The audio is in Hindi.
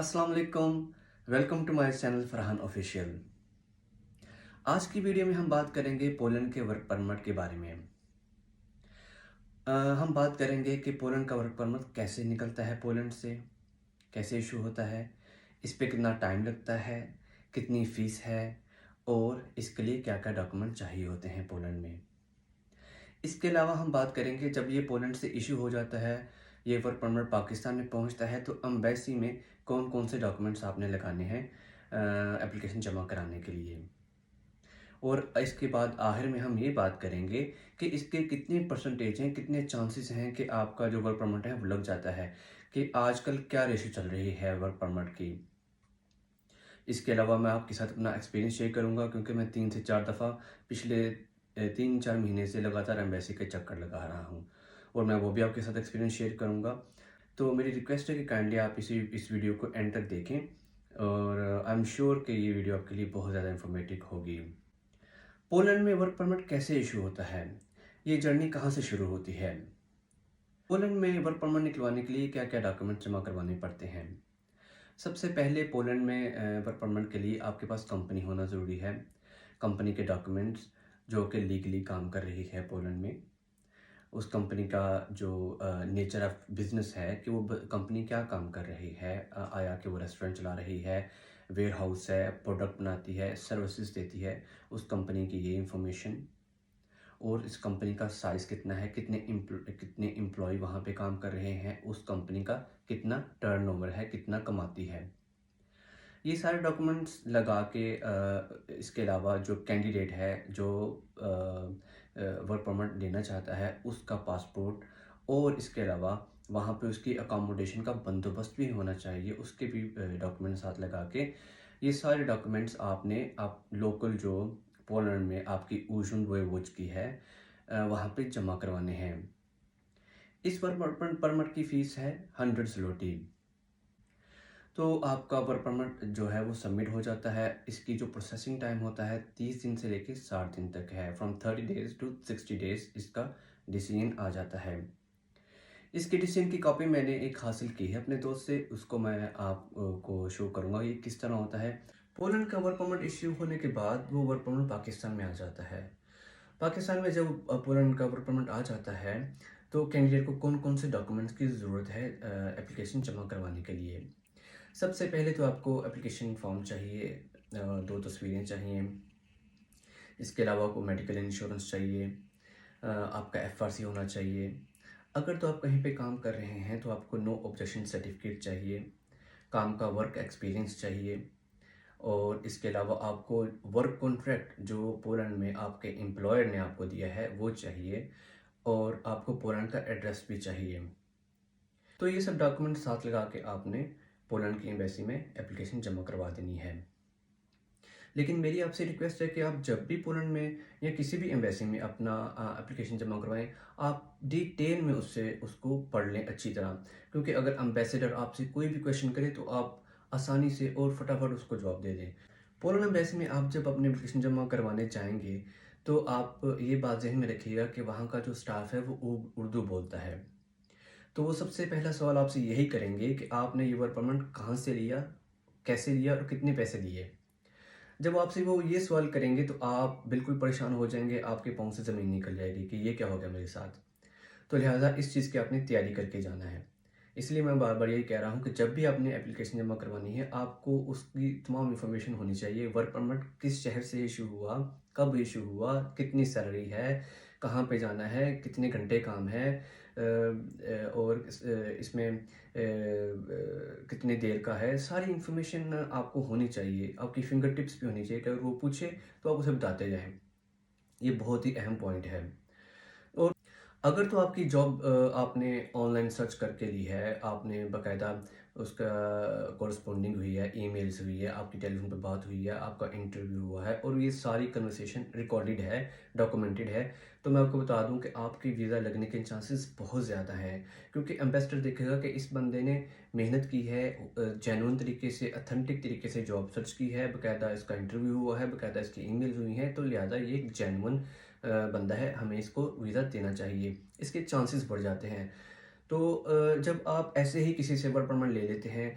अस्सलाम वालेकुम। Welcome to my channel Farhan official. आज की वीडियो में हम बात करेंगे पोलैंड के वर्क परमिट के बारे में। हम बात करेंगे कि पोलैंड का वर्क परमिट कैसे निकलता है पोलैंड से, कैसे इशू होता है, इस पे कितना टाइम लगता है, कितनी फ़ीस है और इसके लिए क्या-क्या डॉक्यूमेंट चाहिए होते हैं पोलैंड में। इसके अलावा हम बात करेंगे जब ये पोलैंड से इशू हो जाता है, ये वर्क परमिट पाकिस्तान में पहुंचता है तो एम्बेसी में कौन-कौन से डॉक्यूमेंट्स आपने लगाने हैं एप्लीकेशन जमा कराने के लिए। और इसके बाद आखिर में हम ये बात करेंगे कि इसके कितने परसेंटेज हैं, कितने चांसेस हैं कि आपका जो वर्क परमिट है वो लग जाता है, कि आजकल क्या रेशो चल रही है वर्क परमिट की। इसके अलावा मैं आपके साथ अपना एक्सपीरियंस शेयर करूंगा क्योंकि मैं 3 से 4 दफ़ा पिछले 3-4 महीने से लगातार एम्बेसी के चक्कर लगा रहा हूं और मैं वो भी आपके साथ एक्सपीरियंस शेयर करूंगा। तो मेरी रिक्वेस्ट है कि काइंडली आप इस वीडियो को एंड तक देखें और आई एम श्योर कि ये वीडियो आपके लिए बहुत ज़्यादा इन्फॉर्मेटिव होगी। पोलैंड में वर्क परमिट कैसे इशू होता है, ये जर्नी कहाँ से शुरू होती है, पोलैंड में वर्क परमिट निकलवाने के लिए क्या क्या डॉक्यूमेंट जमा करवाने पड़ते हैं। सबसे पहले पोलैंड में वर्क परमिट के लिए आपके पास कंपनी होना ज़रूरी है। कंपनी के डॉक्यूमेंट्स जो कि लीगली काम कर रही है पोलैंड में, उस कंपनी का जो नेचर ऑफ बिजनेस है कि वो कंपनी क्या काम कर रही है, आया कि वो रेस्टोरेंट चला रही है, वेयर हाउस है, प्रोडक्ट बनाती है, सर्विसेज देती है, उस कंपनी की ये इंफॉर्मेशन। और इस कंपनी का साइज़ कितना है, कितने एम्प्लॉय वहाँ पे काम कर रहे हैं, उस कंपनी का कितना टर्नओवर है, कितना कमाती है। ये सारे डॉक्यूमेंट्स लगा के इसके अलावा जो कैंडिडेट है जो वर्क परमिट लेना चाहता है उसका पासपोर्ट और इसके अलावा वहाँ पे उसकी अकोमोडेशन का बंदोबस्त भी होना चाहिए, उसके भी डॉक्यूमेंट साथ लगा के ये सारे डॉक्यूमेंट्स आपने आप लोकल जो पोलैंड में आपकी ऊजुन वोयवोज की है वहाँ पे जमा करवाने हैं। इस वर्क परमिट की फ़ीस है 100 ज़्लोटी। तो आपका वर्क परमिट जो है वो सबमिट हो जाता है। इसकी जो प्रोसेसिंग टाइम होता है 30 दिन से लेके 60 दिन तक है। फ्रॉम 30 डेज़ टू 60 डेज़ इसका डिसीजन आ जाता है। इसके डिसीजन की कॉपी मैंने एक हासिल की है अपने दोस्त से, उसको मैं आपको शो करूँगा ये किस तरह होता है। पोलैंड का वर्क परमिट इश्यू होने के बाद वो वर्क परमिट पाकिस्तान में आ जाता है। पाकिस्तान में जब पोलैंड का वर्क परमिट आ जाता है तो कैंडिडेट को कौन कौन से डॉक्यूमेंट्स की ज़रूरत है एप्लीकेशन जमा करवाने के लिए। सबसे पहले तो आपको एप्लीकेशन फॉर्म चाहिए, 2 तस्वीरें चाहिए। इसके अलावा आपको मेडिकल इंश्योरेंस चाहिए, आपका एफआरसी होना चाहिए। अगर तो आप कहीं पे काम कर रहे हैं तो आपको नो ऑब्जेक्शन सर्टिफिकेट चाहिए, काम का वर्क एक्सपीरियंस चाहिए और इसके अलावा आपको वर्क कॉन्ट्रैक्ट जो पोलैंड में आपके एम्प्लॉयर ने आपको दिया है वो चाहिए और आपको पोलैंड का एड्रेस भी चाहिए। तो ये सब डॉक्यूमेंट साथ लगा के आपने पोलैंड की एम्बेसी में एप्लीकेशन जमा करवा देनी है। लेकिन मेरी आपसे रिक्वेस्ट है कि आप जब भी पोलैंड में या किसी भी एम्बेसी में अपना एप्लीकेशन जमा करवाएं, आप डिटेल में उससे उसको पढ़ लें अच्छी तरह, क्योंकि अगर एम्बेसडर आपसे कोई भी क्वेश्चन करे तो आप आसानी से और फटाफट उसको जवाब दे दें। पोलैंड एम्बेसी में आप जब अपने एप्लीकेशन जमा करवाने जाएंगे तो आप ये बात ज़हन में रखिएगा कि वहाँ का जो स्टाफ है वो उर्दू बोलता है। तो वो सबसे पहला सवाल आपसे यही करेंगे कि आपने ये वर्क परमिट कहाँ से लिया, कैसे लिया और कितने पैसे दिए। जब आपसे वो ये सवाल करेंगे तो आप बिल्कुल परेशान हो जाएंगे, आपके पाँव से ज़मीन निकल जाएगी कि ये क्या हो गया मेरे साथ। तो लिहाजा इस चीज़ की आपने तैयारी करके जाना है। इसलिए मैं बार बार यही कह रहा हूँ कि जब भी आपने एप्लीकेशन जमा करवानी है आपको उसकी तमाम इन्फॉर्मेशन होनी चाहिए। वर्क परमिट किस शहर से इशू हुआ, कब इशू हुआ, कितनी सैलरी है, कहाँ पे जाना है, कितने घंटे काम है, और इसमें कितनी देर का है, सारी इन्फॉर्मेशन आपको होनी चाहिए। आपकी फिंगर टिप्स भी होनी चाहिए कि अगर वो पूछे तो आप उसे बताते जाएं। ये बहुत ही अहम पॉइंट है। और अगर तो आपकी जॉब आपने ऑनलाइन सर्च करके ली है, आपने बाकायदा उसका कॉरस्पॉन्डिंग हुई है, ईमेल्स हुई है, आपकी टेलीफोन पे बात हुई है, आपका इंटरव्यू हुआ है और ये सारी कन्वर्सेशन रिकॉर्डेड है, डॉक्यूमेंटेड है, तो मैं आपको बता दूं कि आपकी वीज़ा लगने के चांसेस बहुत ज़्यादा हैं, क्योंकि एम्बेसडर देखेगा कि इस बंदे ने मेहनत की है, जेन्युइन तरीके से, अथेंटिक तरीके से जॉब सर्च की है, बाकायदा इसका इंटरव्यू हुआ है, बाकायदा इसकी ईमेल्स हुई हैं, तो लिहाजा ये एक जेन्युइन बंदा है, हमें इसको वीज़ा देना चाहिए। इसके चांसेस बढ़ जाते हैं। तो जब आप ऐसे ही किसी से वर्क परमिट ले लेते हैं,